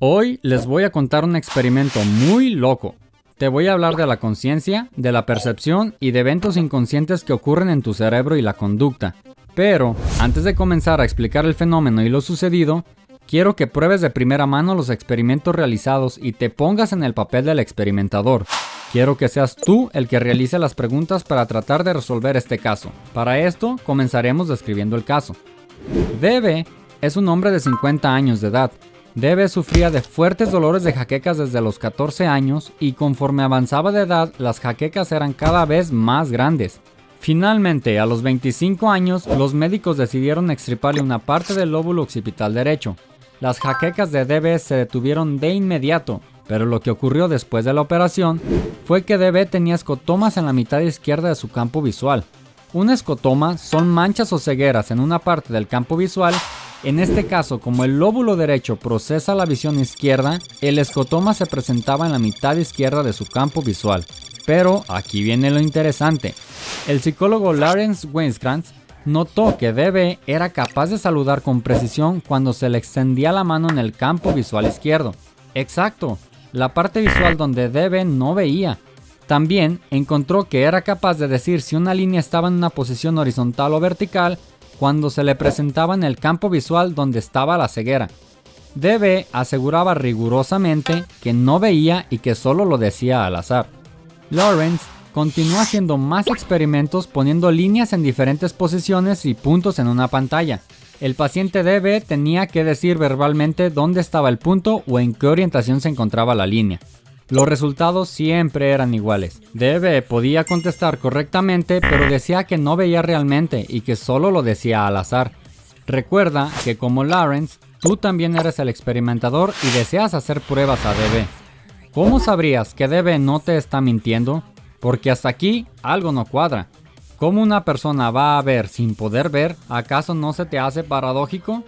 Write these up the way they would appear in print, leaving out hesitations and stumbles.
Hoy les voy a contar un experimento muy loco. Te voy a hablar de la conciencia, de la percepción y de eventos inconscientes que ocurren en tu cerebro y la conducta. Pero, antes de comenzar a explicar el fenómeno y lo sucedido, quiero que pruebes de primera mano los experimentos realizados y te pongas en el papel del experimentador. Quiero que seas tú el que realice las preguntas para tratar de resolver este caso. Para esto, comenzaremos describiendo el caso. D.B. es un hombre de 50 años de edad. D.B. sufría de fuertes dolores de jaquecas desde los 14 años y conforme avanzaba de edad, las jaquecas eran cada vez más grandes. Finalmente, a los 25 años, los médicos decidieron extirparle una parte del lóbulo occipital derecho. Las jaquecas de D.B. se detuvieron de inmediato, pero lo que ocurrió después de la operación fue que D.B. tenía escotomas en la mitad izquierda de su campo visual. Un escotoma son manchas o cegueras en una parte del campo visual. En este caso, como el lóbulo derecho procesa la visión izquierda, el escotoma se presentaba en la mitad izquierda de su campo visual. Pero aquí viene lo interesante. El psicólogo Lawrence Weinskrantz notó que D.B. era capaz de saludar con precisión cuando se le extendía la mano en el campo visual izquierdo. Exacto, la parte visual donde D.B. no veía. También encontró que era capaz de decir si una línea estaba en una posición horizontal o vertical cuando se le presentaba en el campo visual donde estaba la ceguera. D.B. aseguraba rigurosamente que no veía y que solo lo decía al azar. Lawrence continuó haciendo más experimentos poniendo líneas en diferentes posiciones y puntos en una pantalla. El paciente D.B. tenía que decir verbalmente dónde estaba el punto o en qué orientación se encontraba la línea. Los resultados siempre eran iguales. D.B. podía contestar correctamente, pero decía que no veía realmente y que solo lo decía al azar. Recuerda que como Lawrence, tú también eres el experimentador y deseas hacer pruebas a D.B. ¿Cómo sabrías que D.B. no te está mintiendo? Porque hasta aquí algo no cuadra. ¿Cómo una persona va a ver sin poder ver? ¿Acaso no se te hace paradójico?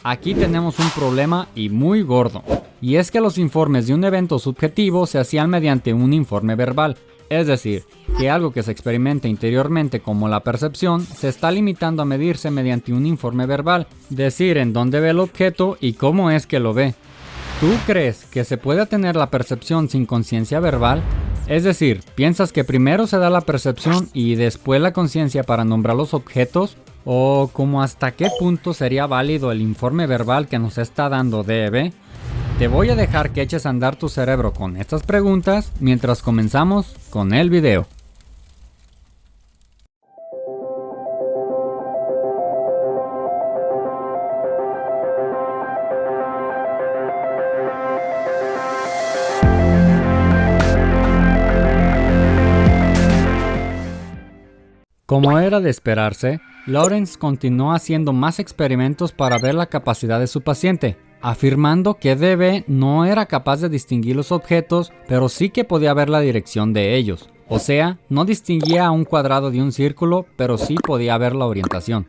Aquí tenemos un problema y muy gordo. Y es que los informes de un evento subjetivo se hacían mediante un informe verbal. Es decir, que algo que se experimenta interiormente como la percepción se está limitando a medirse mediante un informe verbal. Decir en dónde ve el objeto y cómo es que lo ve. ¿Tú crees que se puede tener la percepción sin conciencia verbal? Es decir, ¿piensas que primero se da la percepción y después la conciencia para nombrar los objetos? ¿O como hasta qué punto sería válido el informe verbal que nos está dando D.B.? Te voy a dejar que eches a andar tu cerebro con estas preguntas mientras comenzamos con el video. Como era de esperarse, Lawrence continuó haciendo más experimentos para ver la capacidad de su paciente, afirmando que D.B. no era capaz de distinguir los objetos, pero sí que podía ver la dirección de ellos. O sea, no distinguía un cuadrado de un círculo, pero sí podía ver la orientación.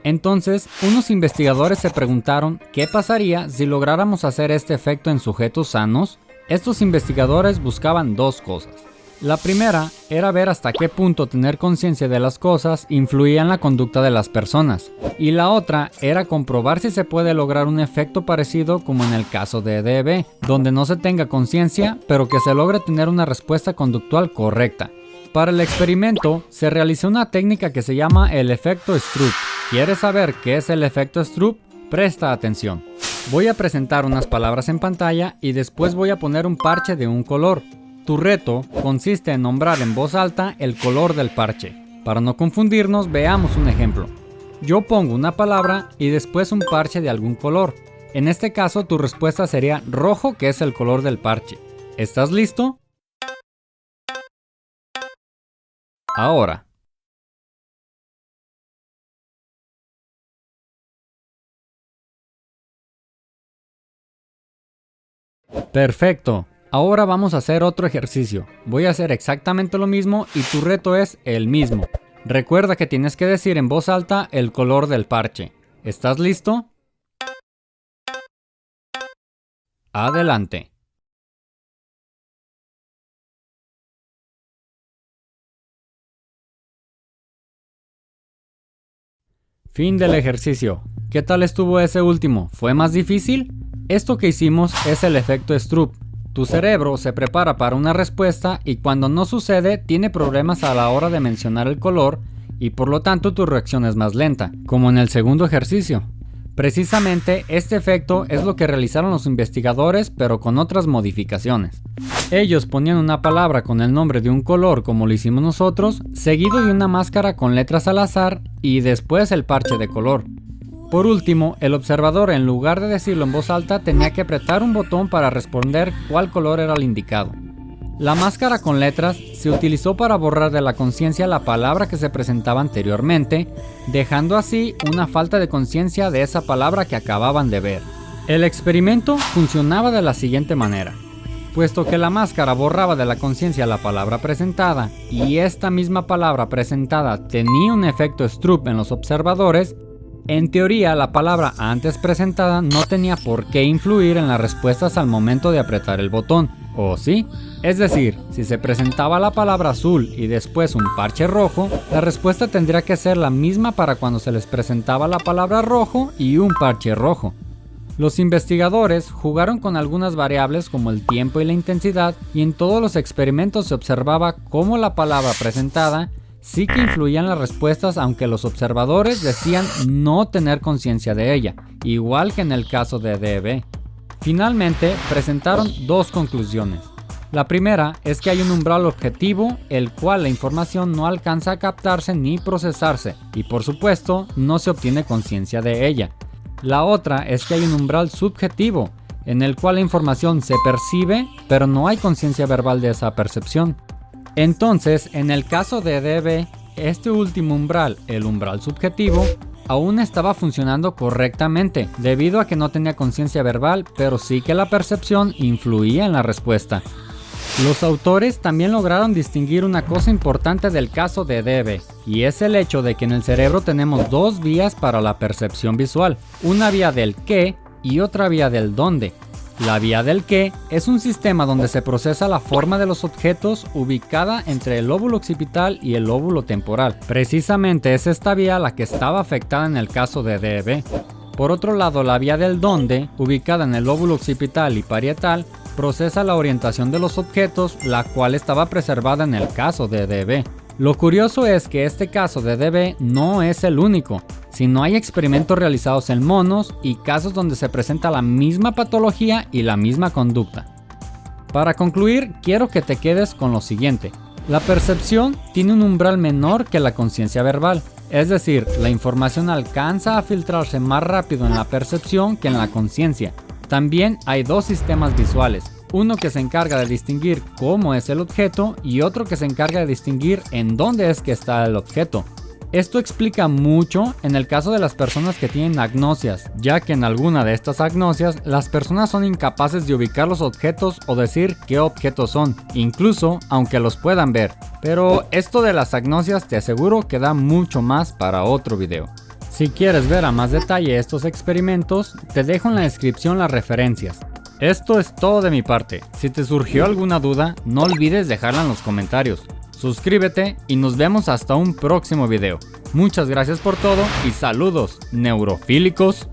Entonces, unos investigadores se preguntaron qué pasaría si lográramos hacer este efecto en sujetos sanos. Estos investigadores buscaban dos cosas. La primera era ver hasta qué punto tener conciencia de las cosas influía en la conducta de las personas. Y la otra era comprobar si se puede lograr un efecto parecido como en el caso de D.B., donde no se tenga conciencia, pero que se logre tener una respuesta conductual correcta. Para el experimento, se realizó una técnica que se llama el efecto Stroop. ¿Quieres saber qué es el efecto Stroop? Presta atención. Voy a presentar unas palabras en pantalla y después voy a poner un parche de un color. Tu reto consiste en nombrar en voz alta el color del parche. Para no confundirnos, veamos un ejemplo. Yo pongo una palabra y después un parche de algún color. En este caso, tu respuesta sería rojo, que es el color del parche. ¿Estás listo? Ahora. Perfecto. Ahora vamos a hacer otro ejercicio. Voy a hacer exactamente lo mismo y tu reto es el mismo. Recuerda que tienes que decir en voz alta el color del parche. ¿Estás listo? Adelante. Fin del ejercicio. ¿Qué tal estuvo ese último? ¿Fue más difícil? Esto que hicimos es el efecto Stroop. Tu cerebro se prepara para una respuesta y cuando no sucede tiene problemas a la hora de mencionar el color y por lo tanto tu reacción es más lenta, como en el segundo ejercicio. Precisamente este efecto es lo que realizaron los investigadores pero con otras modificaciones. Ellos ponían una palabra con el nombre de un color como lo hicimos nosotros, seguido de una máscara con letras al azar y después el parche de color. Por último, el observador en lugar de decirlo en voz alta tenía que apretar un botón para responder cuál color era el indicado. La máscara con letras se utilizó para borrar de la conciencia la palabra que se presentaba anteriormente, dejando así una falta de conciencia de esa palabra que acababan de ver. El experimento funcionaba de la siguiente manera. Puesto que la máscara borraba de la conciencia la palabra presentada y esta misma palabra presentada tenía un efecto Stroop en los observadores, en teoría la palabra antes presentada no tenía por qué influir en las respuestas al momento de apretar el botón, ¿o sí? Es decir, si se presentaba la palabra azul y después un parche rojo, la respuesta tendría que ser la misma para cuando se les presentaba la palabra rojo y un parche rojo. Los investigadores jugaron con algunas variables como el tiempo y la intensidad y en todos los experimentos se observaba cómo la palabra presentada sí que influía en las respuestas aunque los observadores decían no tener conciencia de ella, igual que en el caso de DB. Finalmente presentaron dos conclusiones. La primera es que hay un umbral objetivo el cual la información no alcanza a captarse ni procesarse y por supuesto no se obtiene conciencia de ella. La otra es que hay un umbral subjetivo en el cual la información se percibe pero no hay conciencia verbal de esa percepción. Entonces, en el caso de DB, este último umbral, el umbral subjetivo, aún estaba funcionando correctamente debido a que no tenía conciencia verbal, pero sí que la percepción influía en la respuesta. Los autores también lograron distinguir una cosa importante del caso de DB, y es el hecho de que en el cerebro tenemos dos vías para la percepción visual, una vía del qué y otra vía del dónde. La vía del qué es un sistema donde se procesa la forma de los objetos ubicada entre el lóbulo occipital y el lóbulo temporal. Precisamente es esta vía la que estaba afectada en el caso de DB. Por otro lado, la vía del dónde, ubicada en el lóbulo occipital y parietal, procesa la orientación de los objetos, la cual estaba preservada en el caso de DB. Lo curioso es que este caso de DB no es el único, sino hay experimentos realizados en monos y casos donde se presenta la misma patología y la misma conducta. Para concluir, quiero que te quedes con lo siguiente. La percepción tiene un umbral menor que la conciencia verbal, es decir, la información alcanza a filtrarse más rápido en la percepción que en la conciencia. También hay dos sistemas visuales, uno que se encarga de distinguir cómo es el objeto y otro que se encarga de distinguir en dónde es que está el objeto. Esto explica mucho en el caso de las personas que tienen agnosias, ya que en alguna de estas agnosias las personas son incapaces de ubicar los objetos o decir qué objetos son, incluso aunque los puedan ver. Pero esto de las agnosias te aseguro que da mucho más para otro video. Si quieres ver a más detalle estos experimentos, te dejo en la descripción las referencias. Esto es todo de mi parte. Si te surgió alguna duda, no olvides dejarla en los comentarios. Suscríbete y nos vemos hasta un próximo video. Muchas gracias por todo y saludos, neurofílicos.